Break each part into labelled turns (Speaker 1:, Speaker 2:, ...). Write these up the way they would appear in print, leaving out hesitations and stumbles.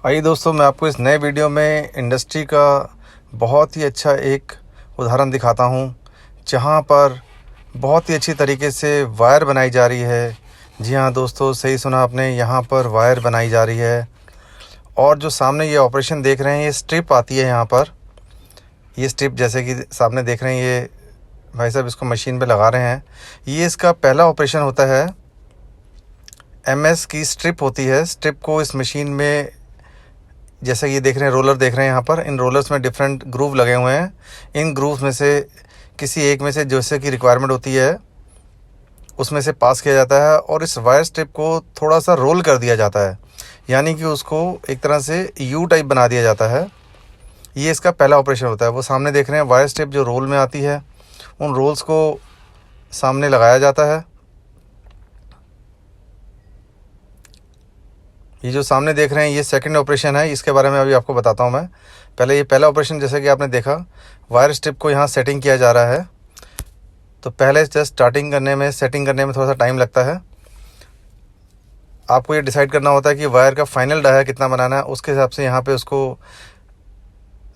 Speaker 1: आइए दोस्तों, मैं आपको इस नए वीडियो में इंडस्ट्री का बहुत ही अच्छा एक उदाहरण दिखाता हूँ, जहाँ पर बहुत ही अच्छी तरीके से वायर बनाई जा रही है। जी हाँ दोस्तों, सही सुना आपने, यहाँ पर वायर बनाई जा रही है। और जो सामने ये ऑपरेशन देख रहे हैं, ये स्ट्रिप आती है यहाँ पर। ये स्ट्रिप जैसे कि सामने देख रहे हैं, ये भाई साहब इसको मशीन पे लगा रहे हैं। ये इसका पहला ऑपरेशन होता है। एमएस की स्ट्रिप होती है। स्ट्रिप को इस मशीन में, जैसे ये देख रहे हैं, रोलर देख रहे हैं यहाँ पर, इन रोलर्स में डिफरेंट ग्रूव लगे हुए हैं। इन ग्रूव में से किसी एक में से जैसे की रिक्वायरमेंट होती है उसमें से पास किया जाता है और इस वायर स्ट्रिप को थोड़ा सा रोल कर दिया जाता है, यानी कि उसको एक तरह से यू टाइप बना दिया जाता है। ये इसका पहला ऑपरेशन होता है। वो सामने देख रहे हैं वायर स्ट्रिप जो रोल में आती है, उन रोल्स को सामने लगाया जाता है। ये जो सामने देख रहे हैं, ये सेकंड ऑपरेशन है। इसके बारे में अभी आपको बताता हूँ मैं। पहले ये पहला ऑपरेशन, जैसे कि आपने देखा, वायर स्ट्रिप को यहाँ सेटिंग किया जा रहा है। तो पहले जस्ट सेटिंग करने में थोड़ा सा टाइम लगता है। आपको ये डिसाइड करना होता है कि वायर का फाइनल डाया कितना बनाना है। उसके हिसाब से यहाँ पे उसको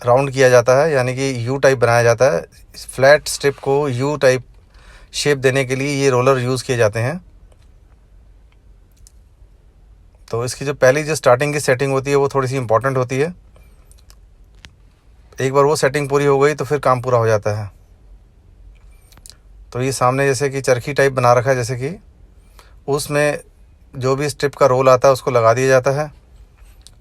Speaker 1: राउंड किया जाता है, यानी कि यू टाइप बनाया जाता है। फ्लैट स्ट्रिप को यू टाइप शेप देने के लिए ये रोलर यूज़ किए जाते हैं। तो इसकी जो पहली जो स्टार्टिंग की सेटिंग होती है वो थोड़ी सी इम्पोर्टेंट होती है। एक बार वो सेटिंग पूरी हो गई तो फिर काम पूरा हो जाता है। तो ये सामने जैसे कि चरखी टाइप बना रखा है, जैसे कि उसमें जो भी स्ट्रिप का रोल आता है उसको लगा दिया जाता है।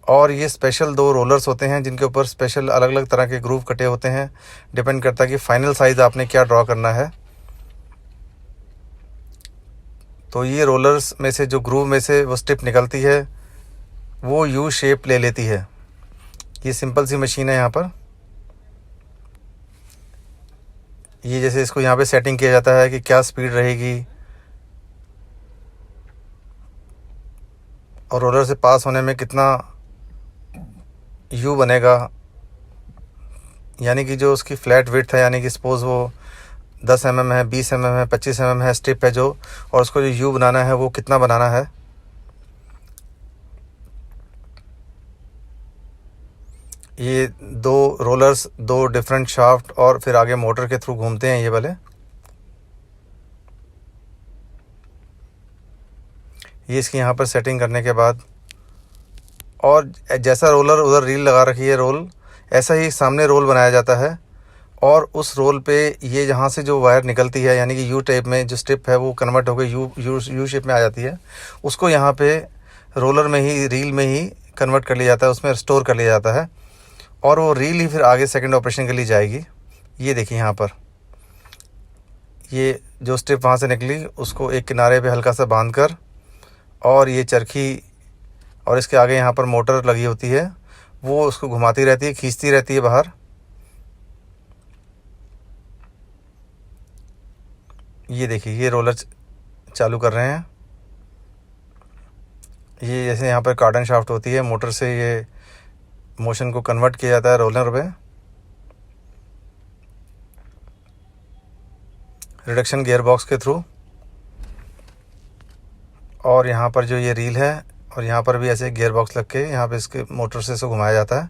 Speaker 1: और ये स्पेशल 2 रोलर्स होते हैं जिनके ऊपर स्पेशल अलग अलग तरह के ग्रूव कटे होते हैं। डिपेंड करता है कि फाइनल साइज़ आपने क्या ड्रॉ करना है। तो ये रोलर्स में से जो ग्रूव में से वो स्ट्रिप निकलती है वो यू शेप ले लेती है। ये सिंपल सी मशीन है। यहाँ पर ये जैसे इसको यहाँ पे सेटिंग किया जाता है कि क्या स्पीड रहेगी और रोलर से पास होने में कितना यू बनेगा, यानी कि जो उसकी फ्लैट विड्थ है, यानी कि सपोज़ वो 10 mm है, 20 mm है, 25 mm है स्ट्रिप है जो, और उसको जो यू बनाना है वो कितना बनाना है। ये 2 रोलर्स, 2 डिफरेंट शाफ्ट और फिर आगे मोटर के थ्रू घूमते हैं ये वाले। ये इसकी यहाँ पर सेटिंग करने के बाद, और जैसा रोलर उधर रील लगा रखी है रोल, ऐसा ही सामने रोल बनाया जाता है। और उस रोल पे ये जहाँ से जो वायर निकलती है, यानी कि यू टाइप में जो स्ट्रिप है वो कन्वर्ट होकर यू शेप में आ जाती है। उसको यहाँ पे रोलर में ही, रील में ही कन्वर्ट कर लिया जाता है, उसमें स्टोर कर लिया जाता है। और वो रील ही फिर आगे सेकंड ऑपरेशन के लिए जाएगी। ये देखिए यहाँ पर, ये जो स्ट्रिप वहाँ से निकली उसको एक किनारे पे हल्का सा बांध कर, और ये चरखी और इसके आगे यहाँ पर मोटर लगी होती है, वो उसको घुमाती रहती है, खींचती रहती है बाहर। ये देखिए, ये रोलर चालू कर रहे हैं। ये जैसे यहाँ पर कार्डन शाफ्ट होती है, मोटर से ये मोशन को कन्वर्ट किया जाता है रोलर पे। रिडक्शन गियर बॉक्स के थ्रू। और यहाँ पर जो ये रील है, और यहाँ पर भी ऐसे गियर बॉक्स लग के यहाँ पे इसके मोटर से इसको घुमाया जाता है।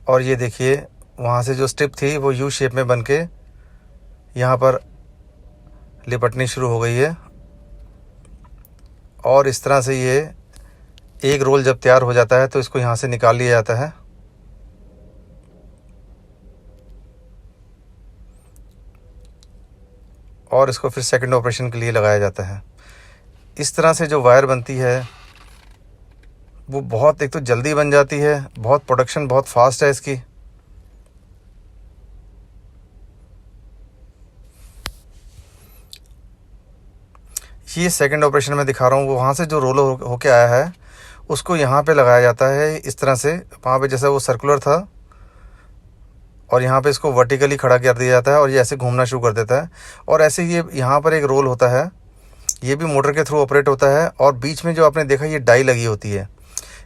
Speaker 1: और ये देखिए, वहाँ से जो स्ट्रिप थी वो यू शेप में बन के यहाँ पर लिपटनी शुरू हो गई है। और इस तरह से ये एक रोल जब तैयार हो जाता है तो इसको यहाँ से निकाल लिया जाता है। और इसको फिर सेकंड ऑपरेशन के लिए लगाया जाता है। इस तरह से जो वायर बनती है वो बहुत, एक तो जल्दी बन जाती है, बहुत प्रोडक्शन बहुत फास्ट है इसकी। ये सेकंड ऑपरेशन में दिखा रहा हूँ। वो वहाँ से जो रोल होके आया है उसको यहाँ पे लगाया जाता है इस तरह से। वहाँ पे जैसे वो सर्कुलर था और यहाँ पे इसको वर्टिकली खड़ा कर दिया जाता है और ये ऐसे घूमना शुरू कर देता है। और ऐसे ये यहाँ पर एक रोल होता है, ये भी मोटर के थ्रू ऑपरेट होता है। और बीच में जो आपने देखा ये डाई लगी होती है,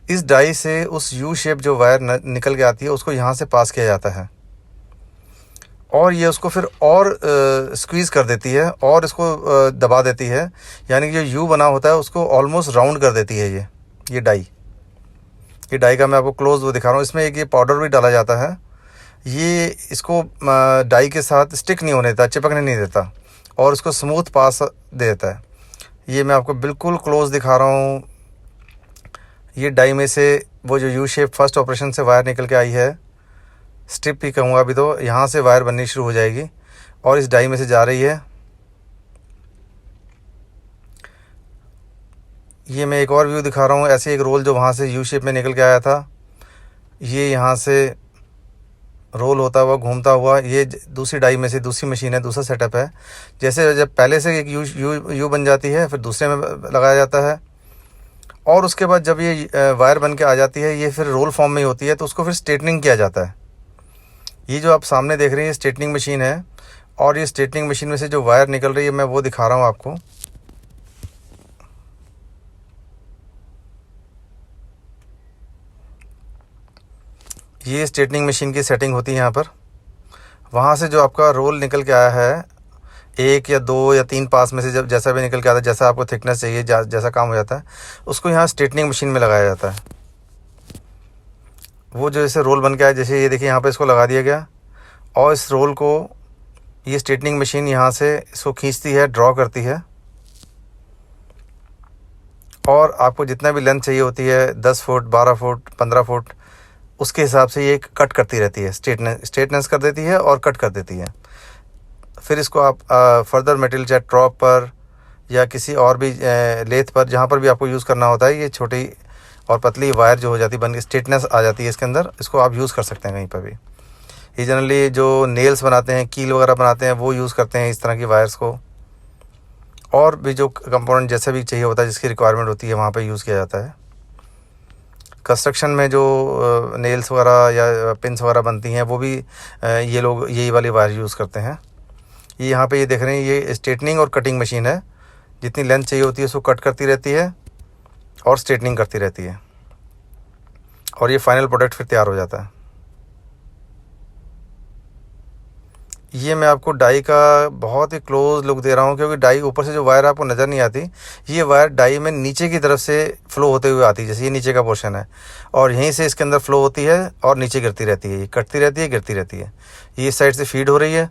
Speaker 1: इस डाई से उस यू शेप जो वायर निकल के आती है उसको यहाँ से पास किया जाता है। और ये उसको फिर और स्क्वीज़ कर देती है और इसको दबा देती है, यानी कि जो यू बना होता है उसको ऑलमोस्ट राउंड कर देती है ये डाई। ये डाई का मैं आपको क्लोज वो दिखा रहा हूँ। इसमें एक ये पाउडर भी डाला जाता है, ये इसको डाई के साथ स्टिक नहीं होने देता, चिपकने नहीं देता और इसको स्मूथ पास दे देता है। ये मैं आपको बिल्कुल क्लोज दिखा रहा हूँ। ये डाई में से वो जो यू शेप फर्स्ट ऑपरेशन से वायर निकल के आई है, स्ट्रिप ही कहूँगा अभी तो, यहाँ से वायर बननी शुरू हो जाएगी और इस डाई में से जा रही है। ये मैं एक और व्यू दिखा रहा हूँ। ऐसे एक रोल जो वहाँ से यू शेप में निकल के आया था, ये यहाँ से रोल होता हुआ घूमता हुआ ये दूसरी डाई में से, दूसरी मशीन है, दूसरा सेटअप है। जैसे जब पहले से एक यू बन जाती है, फिर दूसरे में लगाया जाता है और उसके बाद जब ये वायर बन के आ जाती है, ये फिर रोल फॉर्म में ही होती है, तो उसको फिर स्ट्रेटनिंग किया जाता है। ये जो आप सामने देख रहे हैं स्ट्रेटनिंग मशीन है और ये स्ट्रेटनिंग मशीन में से जो वायर निकल रही है मैं वो दिखा रहा हूँ आपको। ये स्ट्रेटनिंग मशीन की सेटिंग होती है यहाँ पर। वहाँ से जो आपका रोल निकल के आया है, 1 या 2 या 3 पास में से जब जैसा भी निकल के आता है, जैसा आपको थिकनेस चाहिए, जैसा काम हो जाता है, उसको यहाँ स्ट्रेटनिंग मशीन में लगाया जाता है। वो जो जैसे रोल बन के आया, जैसे ये देखिए यहाँ पे इसको लगा दिया गया और इस रोल को ये स्ट्रेटनिंग मशीन यहाँ से इसको खींचती है, ड्रॉ करती है और आपको जितना भी लेंथ चाहिए होती है, 10 फुट, 12 फुट, 15 फुट, उसके हिसाब से ये कट करती रहती है, स्ट्रेटनेस कर देती है और कट कर देती है। फिर इसको आप फर्दर मटेरियल चाहे ट्रॉप पर या किसी और भी लेथ पर, जहाँ पर भी आपको यूज़ करना होता है, ये छोटी और पतली वायर जो हो जाती है, बन के स्ट्रेटनेस आ जाती है इसके अंदर, इसको आप यूज़ कर सकते हैं कहीं पर भी। ये जनरली जो नेल्स बनाते हैं, कील वगैरह बनाते हैं, वो यूज़ करते हैं इस तरह की वायर्स को। और भी जो कंपोनेंट जैसा भी चाहिए होता है, जिसकी रिक्वायरमेंट होती है, वहाँ पे यूज़ किया जाता है। कंस्ट्रक्शन में जो नेल्स वगैरह या पिन्स वगैरह बनती हैं, वो भी ये लोग यही वाली वायर यूज़ करते हैं। ये यहाँ पे ये देख रहे हैं, ये स्ट्रेटनिंग और कटिंग मशीन है। जितनी लेंथ चाहिए होती है उसको कट करती रहती है और स्ट्रेटनिंग करती रहती है और ये फाइनल प्रोडक्ट फिर तैयार हो जाता है। ये मैं आपको डाई का बहुत ही क्लोज लुक दे रहा हूँ, क्योंकि डाई ऊपर से जो वायर आपको नज़र नहीं आती, ये वायर डाई में नीचे की तरफ से फ़्लो होते हुए आती है। जैसे ये नीचे का पोर्शन है और यहीं से इसके अंदर फ़्लो होती है और नीचे गिरती रहती है, ये कटती रहती है, गिरती रहती है। ये इस साइड से फीड हो रही है